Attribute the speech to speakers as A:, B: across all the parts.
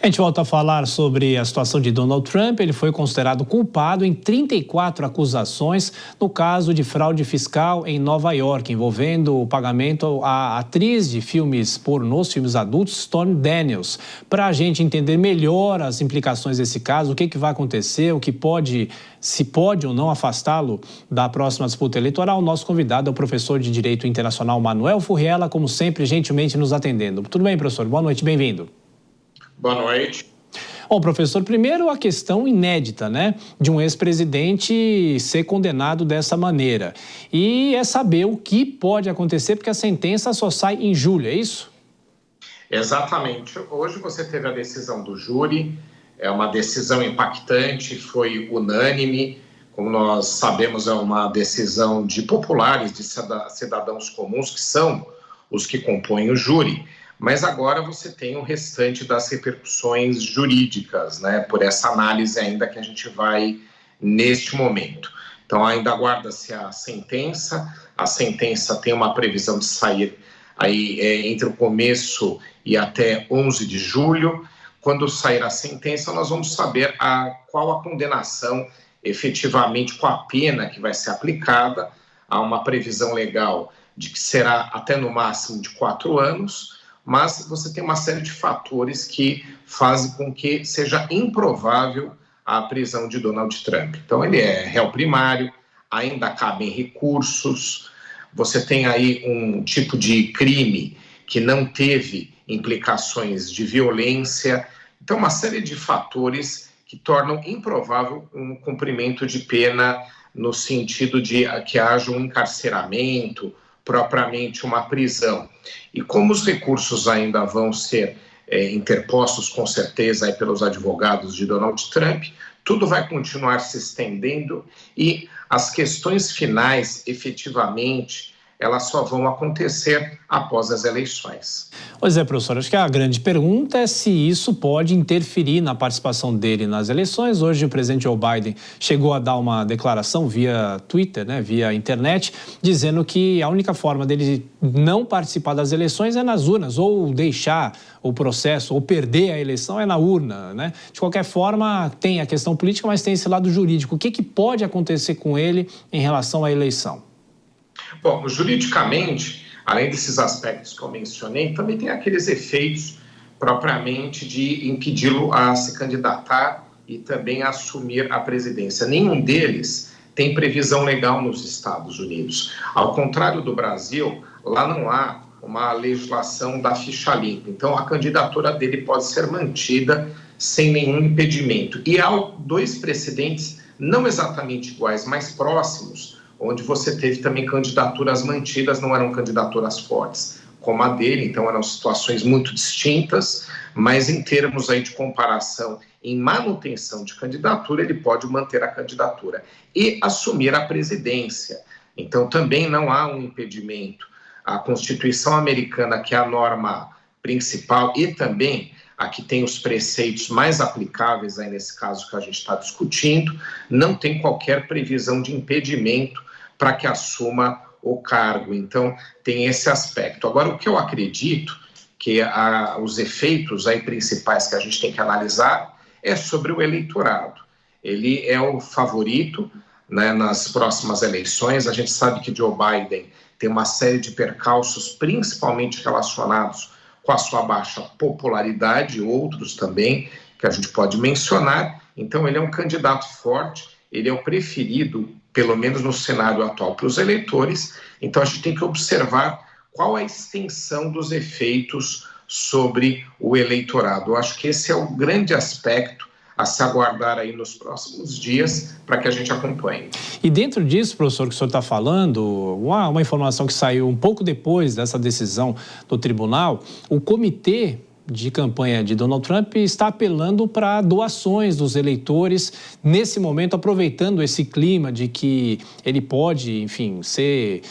A: A gente volta a falar sobre a situação de Donald Trump. Ele foi considerado culpado em 34 acusações no caso de fraude fiscal em Nova York, envolvendo o pagamento à atriz de filmes pornôs, filmes adultos, Stormy Daniels. Para a gente entender melhor as implicações desse caso, o que vai acontecer, o que pode, se pode ou não afastá-lo da próxima disputa eleitoral, o nosso convidado é o professor de Direito Internacional Manuel Furriela, como sempre, gentilmente nos atendendo. Tudo bem, professor? Boa noite, bem-vindo.
B: Boa noite.
A: Bom, professor, primeiro a questão inédita, né, de um ex-presidente ser condenado dessa maneira. E é saber o que pode acontecer, porque a sentença só sai em julho, é isso?
B: Exatamente. Hoje você teve a decisão do júri, é uma decisão impactante, foi unânime. Como nós sabemos, é uma decisão de populares, de cidadãos comuns, que são os que compõem o júri. Mas agora você tem o restante das repercussões jurídicas, né, por essa análise ainda que a gente vai neste momento. Então ainda aguarda-se a sentença tem uma previsão de sair aí entre o começo e até 11 de julho. Quando sair a sentença, nós vamos saber qual a condenação efetivamente, com a pena que vai ser aplicada. Há uma previsão legal de que será até no máximo de 4 anos, mas você tem uma série de fatores que fazem com que seja improvável a prisão de Donald Trump. Então, ele é réu primário, ainda cabem recursos, você tem aí um tipo de crime que não teve implicações de violência. Então, uma série de fatores que tornam improvável um cumprimento de pena no sentido de que haja um encarceramento, propriamente uma prisão. E como os recursos ainda vão ser interpostos, com certeza, aí pelos advogados de Donald Trump, tudo vai continuar se estendendo e as questões finais, efetivamente, elas só vão acontecer após as eleições.
A: Pois é, professor, acho que a grande pergunta é se isso pode interferir na participação dele nas eleições. Hoje o presidente Joe Biden chegou a dar uma declaração via Twitter, né, via internet, dizendo que a única forma dele não participar das eleições é nas urnas, ou deixar o processo, ou perder a eleição é na urna, né? De qualquer forma, tem a questão política, mas tem esse lado jurídico. O que pode acontecer com ele em relação à eleição?
B: Bom, juridicamente, além desses aspectos que eu mencionei, também tem aqueles efeitos propriamente de impedi-lo a se candidatar e também a assumir a presidência. Nenhum deles tem previsão legal nos Estados Unidos. Ao contrário do Brasil, lá não há uma legislação da ficha limpa. Então, a candidatura dele pode ser mantida sem nenhum impedimento. E há 2 precedentes, não exatamente iguais, mas próximos, onde você teve também candidaturas mantidas, não eram candidaturas fortes, como a dele, então eram situações muito distintas, mas em termos aí de comparação em manutenção de candidatura, ele pode manter a candidatura e assumir a presidência. Então também não há um impedimento. A Constituição americana, que é a norma principal e também a que tem os preceitos mais aplicáveis aí nesse caso que a gente está discutindo, não tem qualquer previsão de impedimento para que assuma o cargo. Então, tem esse aspecto. Agora, o que eu acredito que os efeitos aí principais que a gente tem que analisar é sobre o eleitorado. Ele é o favorito, né, nas próximas eleições. A gente sabe que Joe Biden tem uma série de percalços, principalmente relacionados com a sua baixa popularidade, outros também que a gente pode mencionar. Então, ele é um candidato forte, ele é o preferido, pelo menos no cenário atual, para os eleitores. Então, a gente tem que observar qual a extensão dos efeitos sobre o eleitorado. Eu acho que esse é o grande aspecto a se aguardar aí nos próximos dias para que a gente acompanhe.
A: E dentro disso, professor, que o senhor está falando, uma informação que saiu um pouco depois dessa decisão do tribunal, o comitê de campanha de Donald Trump está apelando para doações dos eleitores nesse momento, aproveitando esse clima de que ele pode, enfim, ser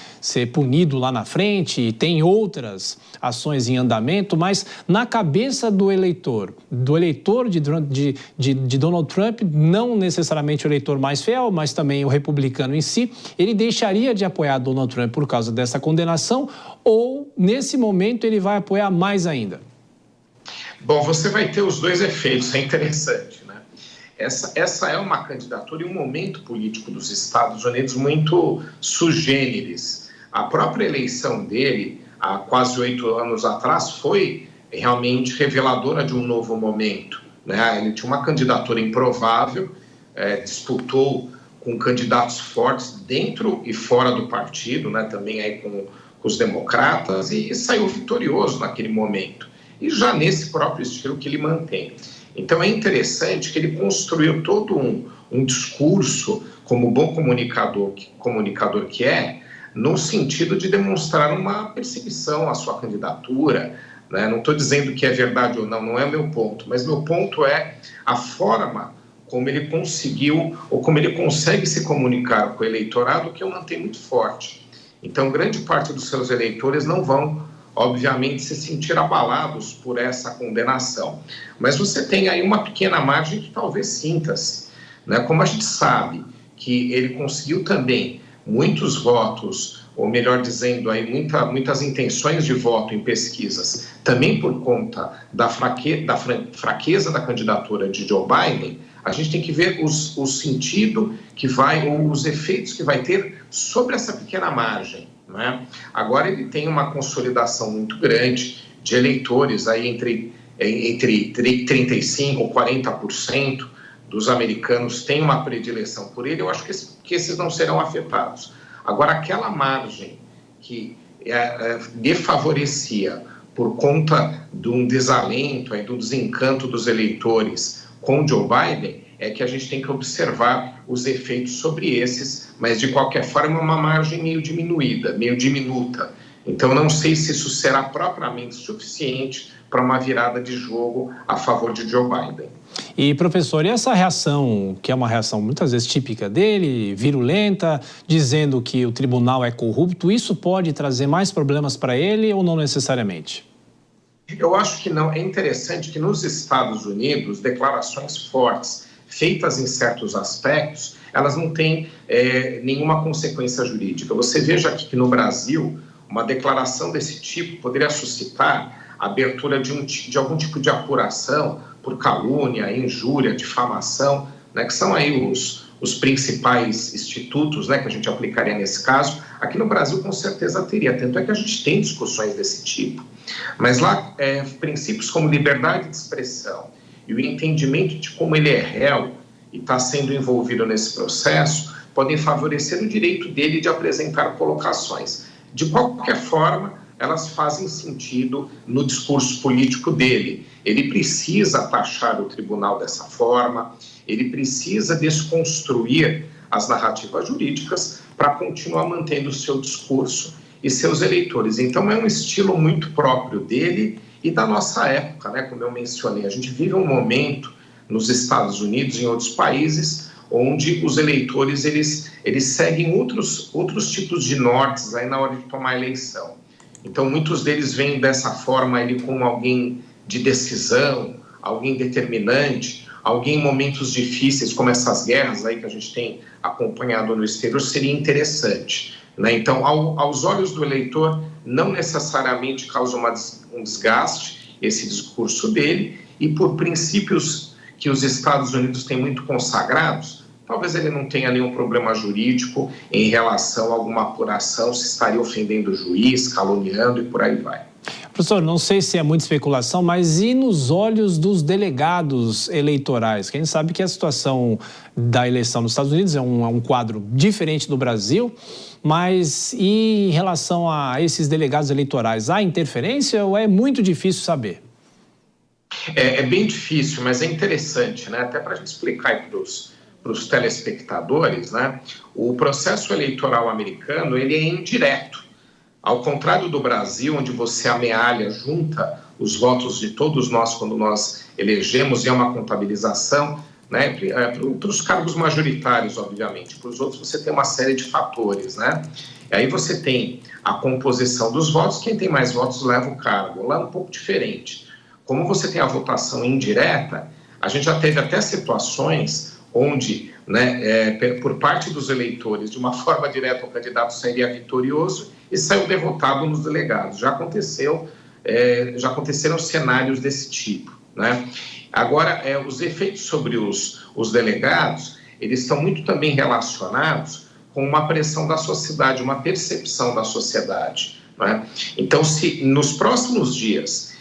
A: punido lá na frente, e tem outras ações em andamento, mas na cabeça do eleitor de Donald Trump, não necessariamente o eleitor mais fiel, mas também o republicano em si, ele deixaria de apoiar Donald Trump por causa dessa condenação, ou nesse momento ele vai apoiar mais ainda?
B: Bom, você vai ter os dois efeitos, é interessante, né? Essa é uma candidatura e um momento político dos Estados Unidos muito sui generis. A própria eleição dele, há quase 8 anos atrás, foi realmente reveladora de um novo momento, né? Ele tinha uma candidatura improvável, disputou com candidatos fortes dentro e fora do partido, né? Também aí com os democratas, e saiu vitorioso naquele momento. E já nesse próprio estilo que ele mantém. Então é interessante que ele construiu todo um discurso, como bom comunicador que é, no sentido de demonstrar uma perseguição à sua candidatura, né? Não estou dizendo que é verdade ou não, não é meu ponto, mas meu ponto é a forma como ele conseguiu, ou como ele consegue se comunicar com o eleitorado, que eu mantenho muito forte. Então, grande parte dos seus eleitores não vão, obviamente, se sentir abalados por essa condenação. Mas você tem aí uma pequena margem que talvez sinta-se, né? Como a gente sabe que ele conseguiu também muitos votos, ou melhor dizendo, aí muitas intenções de voto em pesquisas, também por conta da fraqueza da candidatura de Joe Biden, a gente tem que ver o sentido que vai, ou os efeitos que vai ter sobre essa pequena margem, né? Agora ele tem uma consolidação muito grande de eleitores, aí entre 35% e 40% dos americanos têm uma predileção por ele. Eu acho que esses não serão afetados. Agora, aquela margem que defavorecia por conta de um desalento, do desencanto dos eleitores com Joe Biden, é que a gente tem que observar os efeitos sobre esses, mas de qualquer forma é uma margem meio diminuída, meio diminuta. Então não sei se isso será propriamente suficiente para uma virada de jogo a favor de Joe Biden.
A: E, professor, e essa reação, que é uma reação muitas vezes típica dele, virulenta, dizendo que o tribunal é corrupto, isso pode trazer mais problemas para ele ou não necessariamente?
B: Eu acho que não. É interessante que nos Estados Unidos, declarações fortes, feitas em certos aspectos, elas não têm nenhuma consequência jurídica. Você veja aqui que no Brasil, uma declaração desse tipo poderia suscitar a abertura de algum tipo de apuração por calúnia, injúria, difamação, né, que são aí os principais institutos, né, que a gente aplicaria nesse caso. Aqui no Brasil, com certeza, teria. Tanto é que a gente tem discussões desse tipo. Mas lá, princípios como liberdade de expressão e o entendimento de como ele é réu e está sendo envolvido nesse processo podem favorecer o direito dele de apresentar colocações. De qualquer forma, elas fazem sentido no discurso político dele. Ele precisa taxar o tribunal dessa forma, ele precisa desconstruir as narrativas jurídicas para continuar mantendo o seu discurso e seus eleitores. Então, é um estilo muito próprio dele e da nossa época, né? Como eu mencionei, a gente vive um momento nos Estados Unidos e em outros países onde os eleitores eles seguem outros tipos de nortes aí na hora de tomar a eleição. Então, muitos deles veem dessa forma ele como alguém de decisão, alguém determinante, alguém em momentos difíceis, como essas guerras aí que a gente tem acompanhado no exterior, seria interessante, né? Então, aos olhos do eleitor, não necessariamente causa um desgaste esse discurso dele, e por princípios que os Estados Unidos têm muito consagrados, talvez ele não tenha nenhum problema jurídico em relação a alguma apuração, se estaria ofendendo o juiz, caluniando e por aí vai.
A: Professor, não sei se é muita especulação, mas e nos olhos dos delegados eleitorais? Que a gente sabe que a situação da eleição nos Estados Unidos é um quadro diferente do Brasil, mas e em relação a esses delegados eleitorais, há interferência ou é muito difícil saber?
B: É bem difícil, mas é interessante, né? Até para a gente explicar aí para os telespectadores, né? O processo eleitoral americano, ele é indireto. Ao contrário do Brasil, onde você amealha, junta os votos de todos nós quando nós elegemos, e é uma contabilização, né? Para os cargos majoritários, obviamente. Para os outros, você tem uma série de fatores, né? E aí você tem a composição dos votos, quem tem mais votos leva o cargo. Lá é um pouco diferente. Como você tem a votação indireta, a gente já teve até situações onde, né, por parte dos eleitores, de uma forma direta, o candidato sairia vitorioso e saiu derrotado nos delegados. Já aconteceu já aconteceram cenários desse tipo, né? Agora, os efeitos sobre os delegados, eles estão muito também relacionados com uma pressão da sociedade, uma percepção da sociedade, né? Então, se nos próximos dias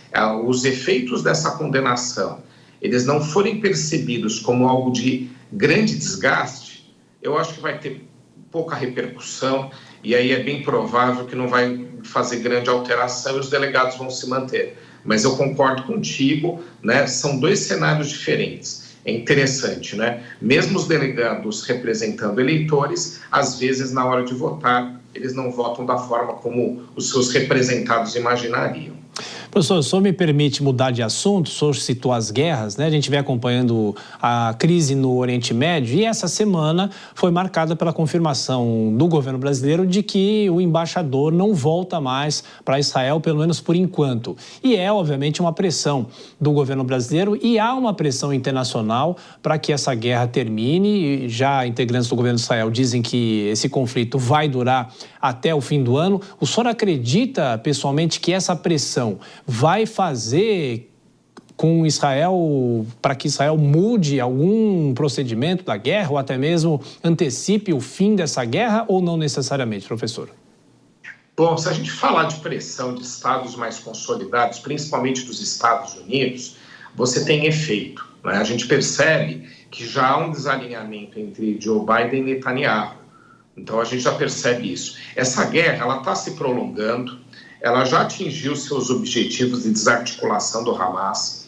B: os efeitos dessa condenação eles não forem percebidos como algo de grande desgaste, eu acho que vai ter pouca repercussão e aí é bem provável que não vai fazer grande alteração e os delegados vão se manter. Mas eu concordo contigo, né? São dois cenários diferentes. É interessante, né? Mesmo os delegados representando eleitores, às vezes, na hora de votar, eles não votam da forma como os seus representados imaginariam.
A: Professor, o senhor me permite mudar de assunto? O senhor citou as guerras, né? A gente vem acompanhando a crise no Oriente Médio e essa semana foi marcada pela confirmação do governo brasileiro de que o embaixador não volta mais para Israel, pelo menos por enquanto. E é, obviamente, uma pressão do governo brasileiro e há uma pressão internacional para que essa guerra termine. Já integrantes do governo de Israel dizem que esse conflito vai durar até o fim do ano. O senhor acredita, pessoalmente, que essa pressão vai fazer com Israel, para que Israel mude algum procedimento da guerra ou até mesmo antecipe o fim dessa guerra ou não necessariamente, professor?
B: Bom, se a gente falar de pressão de estados mais consolidados, principalmente dos Estados Unidos, você tem efeito, né? A gente percebe que já há um desalinhamento entre Joe Biden e Netanyahu. Então a gente já percebe isso. Essa guerra, ela está se prolongando, ela já atingiu seus objetivos de desarticulação do Hamas.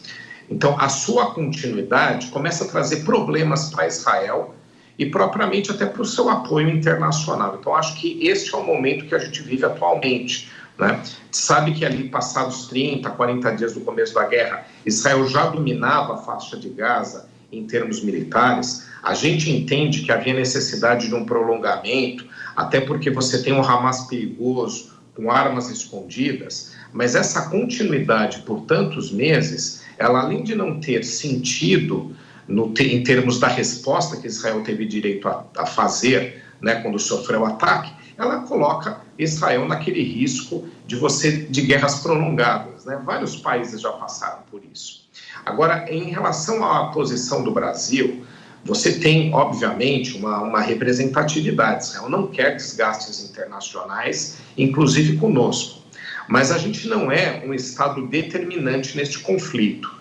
B: Então, a sua continuidade começa a trazer problemas para Israel e propriamente até para o seu apoio internacional. Então, acho que este é o momento que a gente vive atualmente, né? Sabe que ali, passados 30, 40 dias do começo da guerra, Israel já dominava a faixa de Gaza em termos militares. A gente entende que havia necessidade de um prolongamento, até porque você tem um Hamas perigoso, com armas escondidas, mas essa continuidade por tantos meses, ela além de não ter sentido em termos da resposta que Israel teve direito a fazer, né, quando sofreu o ataque, ela coloca Israel naquele risco de guerras prolongadas, né? Vários países já passaram por isso. Agora, em relação à posição do Brasil, você tem, obviamente, uma representatividade. Israel não quer desgastes internacionais, inclusive conosco. Mas a gente não é um Estado determinante neste conflito.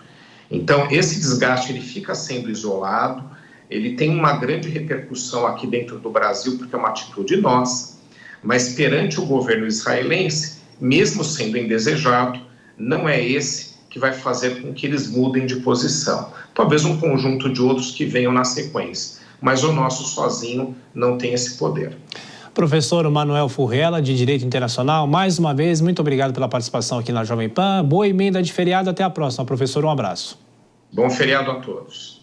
B: Então, esse desgaste ele fica sendo isolado, ele tem uma grande repercussão aqui dentro do Brasil, porque é uma atitude nossa, mas perante o governo israelense, mesmo sendo indesejado, não é esse que vai fazer com que eles mudem de posição. Talvez um conjunto de outros que venham na sequência, mas o nosso sozinho não tem esse poder.
A: Professor Manuel Furrella, de Direito Internacional, mais uma vez, muito obrigado pela participação aqui na Jovem Pan. Boa emenda de feriado, até a próxima, professor, um abraço.
B: Bom feriado a todos.